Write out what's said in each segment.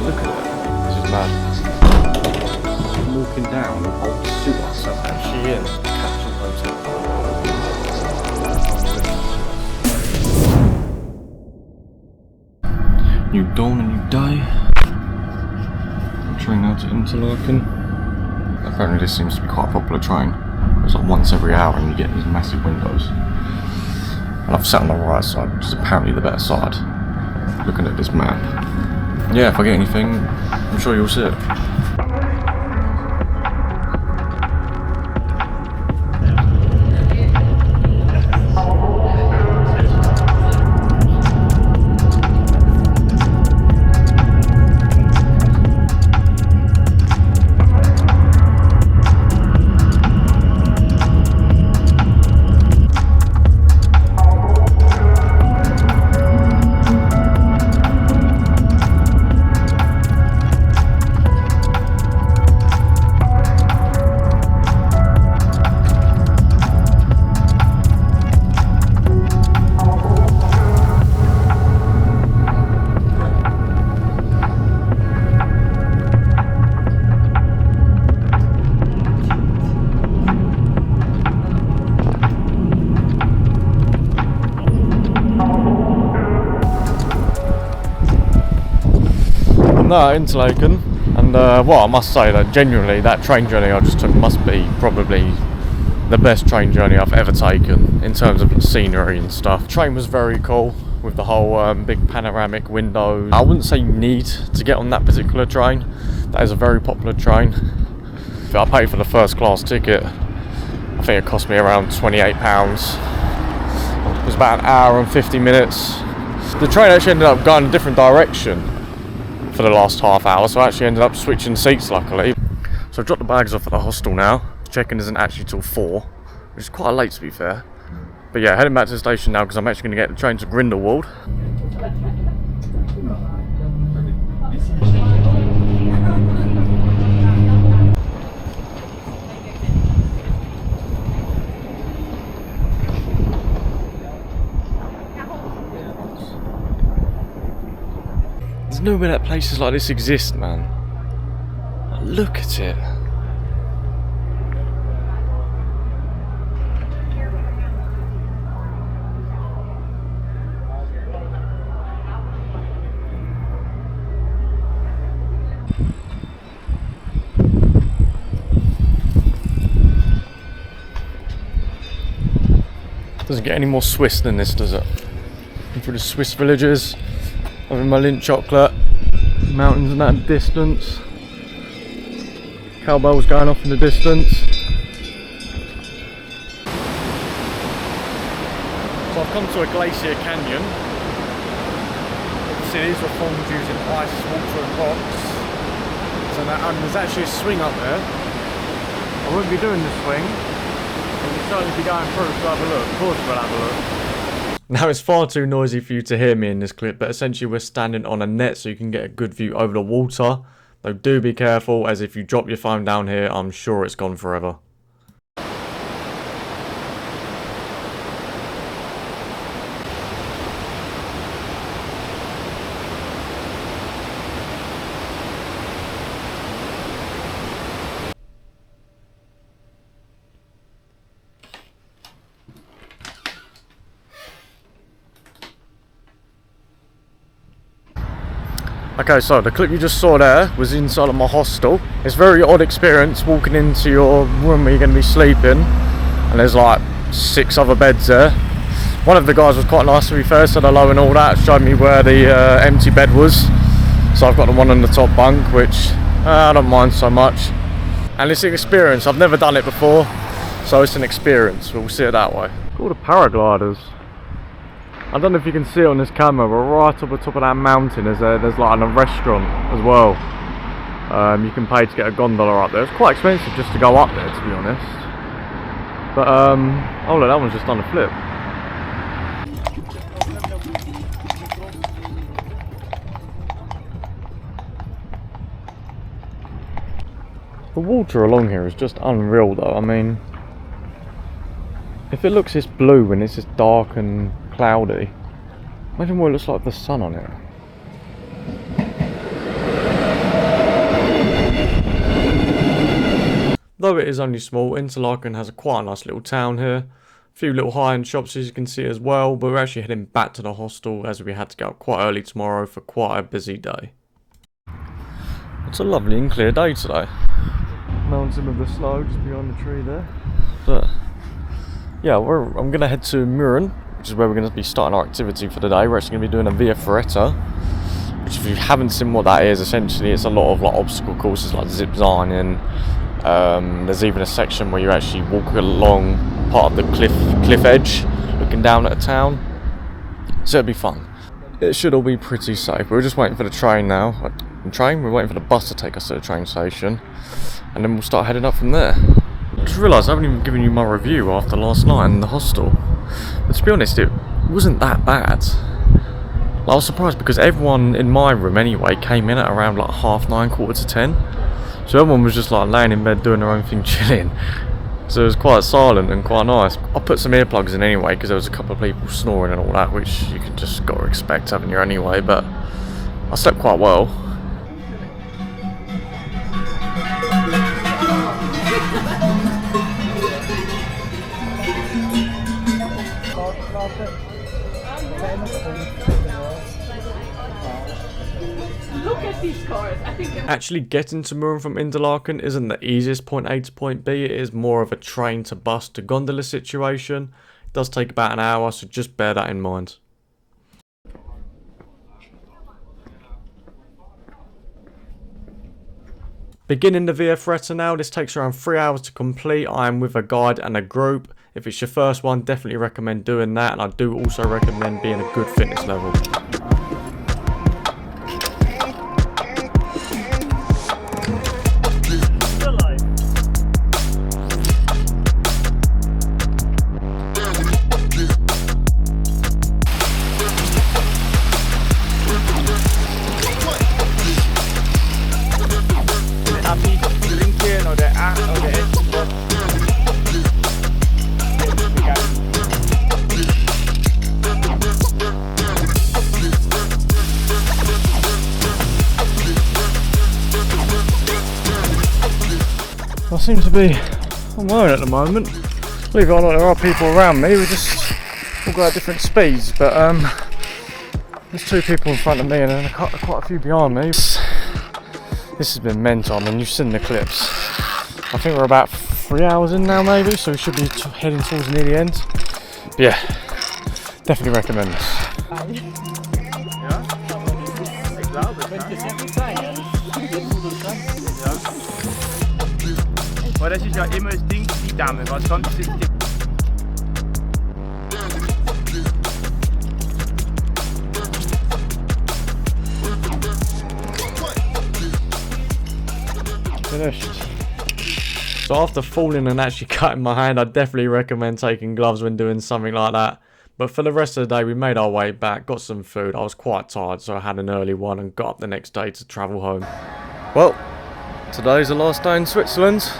Look at it. This is mad. I'm walking down an old sewer, so I'm actually in Capsule Hotel. New dawn, a new day. Train out to Interlaken. Apparently this seems to be quite a popular train. It's like once every hour and you get these massive windows. And I've sat on the right side, which is apparently the better side. Looking at this map. Yeah, if I get anything, I'm sure you'll see it. No, Interlaken, and well, I must say that genuinely that train journey I just took must be probably the best train journey I've ever taken in terms of scenery and stuff. The train was very cool with the whole big panoramic windows. I wouldn't say you need to get on that particular train. That is a very popular train. I paid for the first class ticket. I think it cost me around £28. It was about an hour and 50 minutes. The train actually ended up going a different direction for the last half hour, so I actually ended up switching seats luckily. So I've dropped the bags off at the hostel now. Check-in isn't actually till 4, which is quite late to be fair. But yeah, heading back to the station now because I'm actually going to get the train to Grindelwald. There's nowhere that places like this exist, man. Look at it. Doesn't get any more Swiss than this, does it? Going through the Swiss villages, having my Lindt chocolate, mountains in that distance, cowbells going off in the distance. So I've come to a glacier canyon. See, these were formed using ice, water and rocks. So there's actually a swing up there. I won't be doing the swing. We'll certainly be going through to have a look. Of course we'll have a look. Now it's far too noisy for you to hear me in this clip, but essentially we're standing on a net so you can get a good view over the water. Though do be careful, as if you drop your phone down here, I'm sure it's gone forever. Okay, so the clip you just saw there was inside of my hostel. It's a very odd experience walking into your room where you're going to be sleeping, and there's like 6 other beds there. One of the guys was quite nice to be fair, said hello and all that, showed me where the empty bed was. So I've got the one on the top bunk, which I don't mind so much. And it's an experience, I've never done it before, so it's an experience, we'll see it that way. All the paragliders. I don't know if you can see it on this camera, but right up the top of that mountain there's like a restaurant as well. You can pay to get a gondola up there. It's quite expensive just to go up there, to be honest. But oh look, that one's just done a flip. The water along here is just unreal though. I mean, if it looks this blue when it's just dark and cloudy, imagine what it looks like with the sun on it. Though it is only small, Interlaken has a quite nice little town here. A few little high-end shops as you can see as well, but we're actually heading back to the hostel as we had to get up quite early tomorrow for quite a busy day. It's a lovely and clear day today. Mountain with the snow just behind the tree there. But yeah, I'm going to head to Mürren, which is where we're going to be starting our activity for the day. We're actually going to be doing a Via Ferrata, which if you haven't seen what that is, essentially it's a lot of like obstacle courses like zip lining. There's even a section where you actually walk along part of the cliff edge looking down at a town, so it'll be fun. It should all be pretty safe. We're just waiting for the train now. We're waiting for the bus to take us to the train station, and then we'll start heading up from there. I just realised I haven't even given you my review after last night in the hostel, but to be honest it wasn't that bad. I was surprised because everyone in my room anyway came in at around like 9:30, 10:15. So everyone was just like laying in bed doing their own thing, chilling. So it was quite silent and quite nice. I put some earplugs in anyway because there was a couple of people snoring and all that, which you can just got to expect having you anyway, but I slept quite well. Look at these cars. I think Actually getting to Mürren from Interlaken isn't the easiest point A to point B. It is more of a train to bus to gondola situation. It does take about an hour, so just bear that in mind. Beginning the Via Ferrata now. This takes around 3 hours to complete. I am with a guide and a group. If it's your first one, definitely recommend doing that, and I do also recommend being a good fitness level. I seem to be on my own at the moment. Believe it or not, there are people around me. We just all go at different speeds, but there's 2 people in front of me and then quite a few behind me. This has been mental. I mean, you've seen the clips. I think we're about 3 hours in now, maybe, so we should be heading towards near the end. But yeah, definitely recommend this. Aber das ist ja immer das Ding, die Dame, was sonst ist die... Finished. So after falling and actually cutting my hand, I definitely recommend taking gloves when doing something like that. But for the rest of the day, we made our way back, got some food. I was quite tired, so I had an early one and got up the next day to travel home. Well, today's the last day in Switzerland.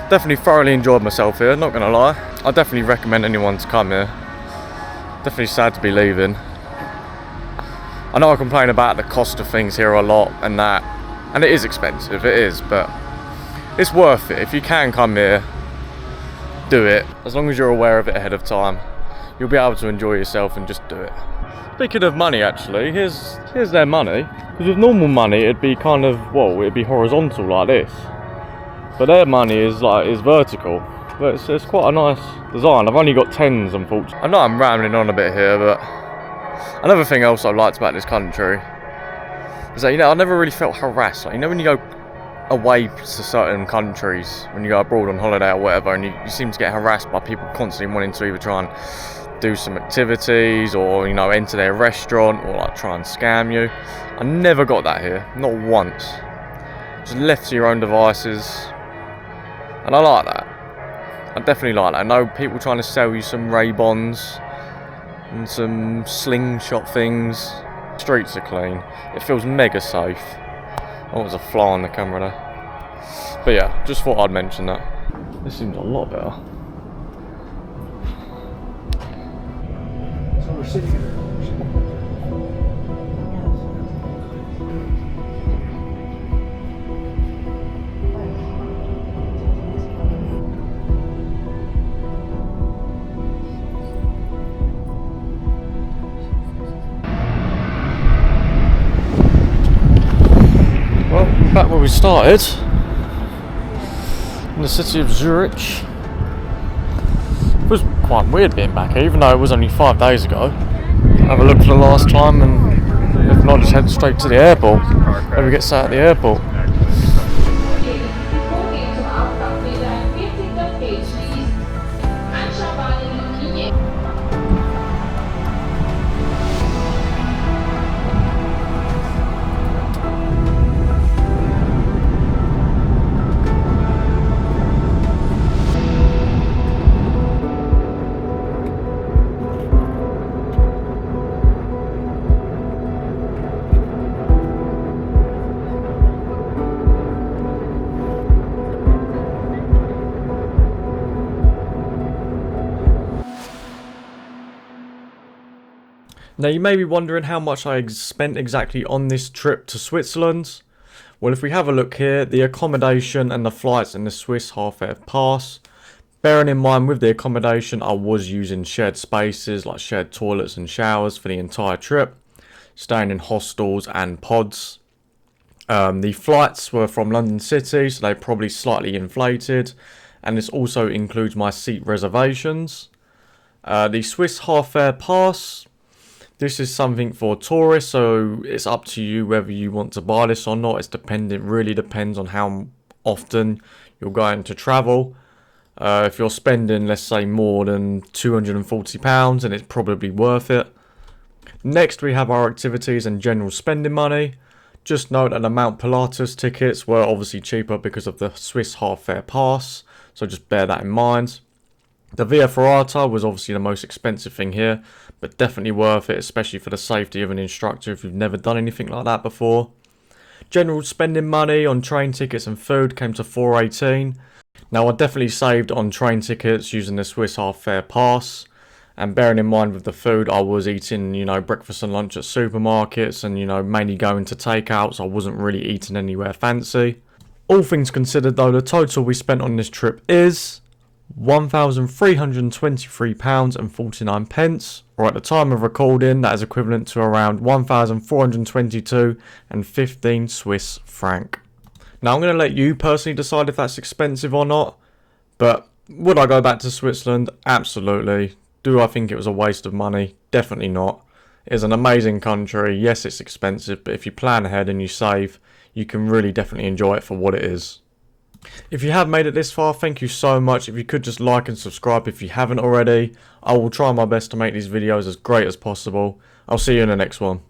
Definitely thoroughly enjoyed myself here, not gonna lie. I definitely recommend anyone to come here. Definitely sad to be leaving. I know I complain about the cost of things here a lot and that, and it is expensive, it is, but it's worth it. If you can come here, do it. As long as you're aware of it ahead of time, you'll be able to enjoy yourself and just do it. Speaking of money, actually, here's their money. Because with normal money, it'd be kind of, well, it'd be horizontal like this. But their money is vertical. But it's quite a nice design. I've only got 10s, unfortunately. I know I'm rambling on a bit here, but another thing else I liked about this country is that, you know, I never really felt harassed. Like, you know, when you go away to certain countries, when you go abroad on holiday or whatever, and you seem to get harassed by people constantly wanting to either try and do some activities or, you know, enter their restaurant or like try and scam you. I never got that here, not once. Just left to your own devices, and I like that. I definitely like that. I know people trying to sell you some Ray-Bons and some slingshot things. Streets are clean. It feels mega safe. Oh, there's a fly on the camera there. But yeah, just thought I'd mention that. This seems a lot better. So we're sitting in there. we started in the city of Zurich. It was quite weird being back here, even though it was only 5 days ago. Have a look for the last time, and if not, just head straight to the airport. Maybe get sat at the airport. Now you may be wondering how much I spent exactly on this trip to Switzerland. Well, if we have a look here, the accommodation and the flights in the Swiss half-air pass. Bearing in mind with the accommodation, I was using shared spaces like shared toilets and showers for the entire trip. Staying in hostels and pods. The flights were from London City, so they're probably slightly inflated. And this also includes my seat reservations. The Swiss half-air pass. This is something for tourists, so it's up to you whether you want to buy this or not. It really depends on how often you're going to travel. If you're spending, let's say, more than £240, then it's probably worth it. Next, we have our activities and general spending money. Just note that the Mount Pilatus tickets were obviously cheaper because of the Swiss half-fare pass, so just bear that in mind. The Via Ferrata was obviously the most expensive thing here, but definitely worth it, especially for the safety of an instructor if you've never done anything like that before. General spending money on train tickets and food came to £4.18. Now I definitely saved on train tickets using the Swiss half-fare pass, and bearing in mind with the food, I was eating, breakfast and lunch at supermarkets and, mainly going to takeouts. I wasn't really eating anywhere fancy. All things considered though, the total we spent on this trip is £1,323.49, or at the time of recording, that is equivalent to around 1,422.15 Swiss franc. Now I'm going to let you personally decide if that's expensive or not, but would I go back to Switzerland? Absolutely. Do I think it was a waste of money? Definitely not. It's an amazing country. Yes, it's expensive, but if you plan ahead and you save, you can really definitely enjoy it for what it is. If you have made it this far, thank you so much. If you could just like and subscribe if you haven't already. I will try my best to make these videos as great as possible. I'll see you in the next one.